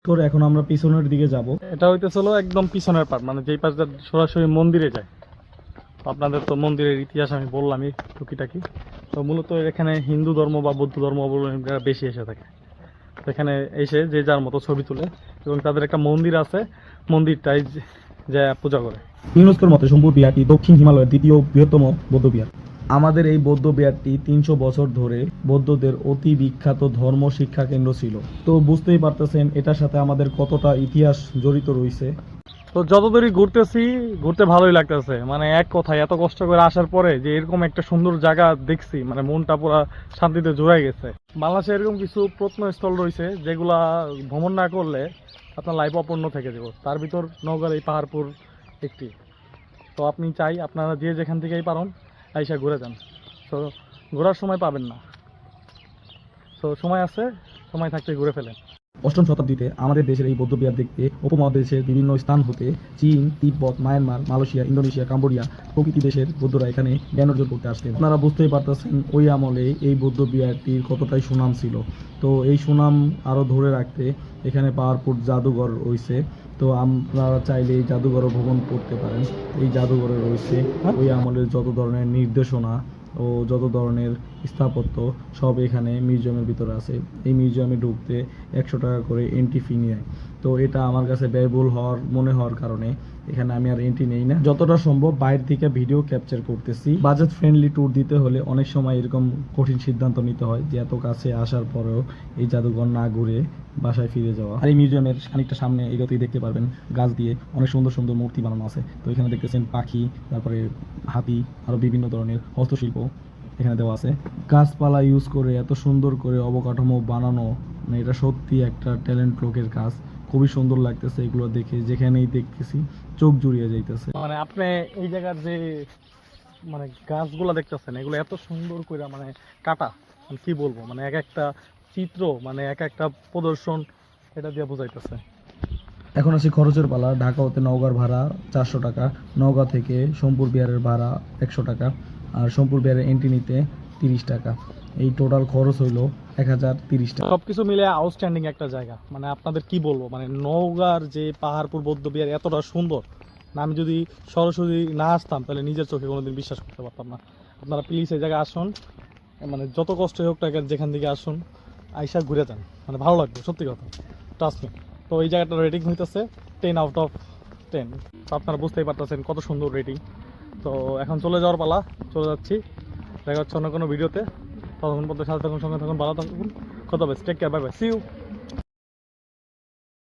তোর এখন আমরা পিছনের দিকে যাব। এটা হইতেছিল একদম পিছনের পার্ট, মানে যেই পাশটা সরাসরি মন্দিরে যায়। আপনাদের তো মন্দিরের ইতিহাস আমি বললামই টুকিটাকি। তো মূলত এখানে হিন্দু ধর্ম বা বৌদ্ধ ধর্ম অবলম্বীরা বেশি এসে থাকে। তো এখানে এসে যে যার মতো ছবি তুলে এবং তাদের একটা মন্দির আছে, মন্দিরটাই যা পূজা করে। ইউনেস্কোর মতে সোমপুর বিহারটি দক্ষিণ হিমালয়ের দ্বিতীয় বৃহত্তম বৌদ্ধ বিহার। আমাদের এই বৌদ্ধ বিহারটি 300 বছর ধরে বৌদ্ধদের অতি বিখ্যাত ধর্ম শিক্ষা কেন্দ্র ছিল। তো বুঝতেই পারতেছেন এটার সাথে আমাদের কতটা ইতিহাস জড়িত রয়েছে। তো যতদূরই ঘুরতেছি, ঘুরতে ভালোই লাগতেছে। মানে এক কথায় এত কষ্ট করে আসার পরে যে এরকম একটা সুন্দর জায়গা দেখছি, মানে মনটা পুরো শান্তিতে জুড়াই গেছে। বাংলাদেশে এরকম কিছু প্রত্নস্থল রয়েছে যেগুলা ভ্রমণ না করলে আপনার লাইফ অপূর্ণ থেকে যাবে। তার ভিতর নওগাঁর এই পাহাড়পুর একটি। তো আপনি চাই আপনারা যে যেখান থেকেই পারেন আইসা ঘুরে যান। তো ঘোরার সময় পাবেন না, তো সময় আছে, সময় থাকতে ঘুরে ফেলেন। অষ্টম শতাব্দীতে আমাদের দেশের এই বৌদ্ধবিহার দেখতে উপমহাদেশের বিভিন্ন স্থান হতে চীন, তিব্বত, মায়ানমার, মালয়েশিয়া, ইন্দোনেশিয়া, কাম্বোডিয়া প্রভৃতি দেশের বৌদ্ধরা এখানে জ্ঞান অর্জন করতে আসতেন। আপনারা বুঝতেই পারতেছেন ওই আমলে এই বৌদ্ধবিহারটির কতটাই সুনাম ছিল। তো এই সুনাম আরও ধরে রাখতে এখানে পাওয়ারপুর জাদুঘর রয়েছে। তো আপনারা চাইলে এই জাদুঘরও ভ্রমণ করতে পারেন। এই জাদুঘরে রয়েছে ওই আমলের যত ধরনের নির্দেশনা ও যত ধরনের স্থাপত্য সব এখানে মিউজিয়ামের ভিতরে আছে। এই মিউজিয়ামে ঢুকতে 100 টাকা করে এন্ট্রি ফি নেয়। তো এটা আমার কাছে ব্যয়বহুল মনে হওয়ার কারণে এখানে আমি আর এন্ট্রি নেই না। যতটা সম্ভব বাইরে থেকে ভিডিও ক্যাপচার করতেছি। বাজেট ফ্রেন্ডলি ট্যুর দিতে হলে অনেক সময় এরকম কঠিন সিদ্ধান্ত নিতে হয় যে এত কাছে আসার পরেও এই জাদুঘর না ঘুরে বাসায় ফিরে যাওয়া। আর এই মিউজিয়ামের খানিকটা সামনে এগোতেই দেখতে পারবেন গাছ দিয়ে অনেক সুন্দর সুন্দর মূর্তি বানানো আছে। তো এখানে দেখতেছেন পাখি, তারপরে হাতি, আরও বিভিন্ন ধরনের হস্তশিল্প এখানে দেওয়া আছে। গাছপালা ইউজ করে এত সুন্দর করে অবকাঠামো বানানো, মানে এটা সত্যি একটা ট্যালেন্ট লোকের কাজ। খুবই সুন্দর লাগতেছে এগুলো দেখে, যেখানেই দেখতেছি চোখ জুড়িয়ে যাইতেছে। মানে আপনি এই জায়গার যে মানে গাছগুলো দেখতেছেন, এগুলো এত সুন্দর করে মানে কাটা, মানে কি বলবো, মানে এক একটা চিত্র, মানে এক একটা প্রদর্শন এটা দিয়ে বোঝাইতেছে। এখন আসি খরচের পালা। ঢাকা হতে নওগাঁর ভাড়া 400 টাকা, নওগাঁ থেকে সোমপুর বিহারের ভাড়া 100 টাকা, আর সোমপুর বিহারের এন্ট্রি নিতে 30 টাকা। এই টোটাল খরচ হইল 1030 টাকা। সবকিছু মিলে আউটস্ট্যান্ডিং একটা জায়গা। মানে আপনাদের কি বলবো, মানে নওগাঁর যে পাহাড়পুর বৌদ্ধ বিহার এতটা সুন্দর, না আমি যদি সরাসরি না আসতাম তাহলে নিজের চোখে কোনোদিন বিশ্বাস করতে পারতাম না। আপনারা প্লিজ এই জায়গায় আসুন, মানে যত কষ্ট হোক টাকা যেখান থেকে আসুন, আইসা ঘুরে যান, মানে ভালো লাগবে সত্যি কথা, ট্রাস্ট মি। তো এই জায়গাটার রেটিং হইতেছে 10/10। তো আপনারা বুঝতেই পারতেছেন কত সুন্দর রেটিং। তো এখন চলে যাওয়ার পালা, চলে যাচ্ছি। দেখা হচ্ছে অন্য কোনো ভিডিওতে। ততক্ষণ পর্যন্ত সাথে থাকুন, সঙ্গে থাকুন, ভালো থাকুন। কত বেশ, take care, bye bye, see you.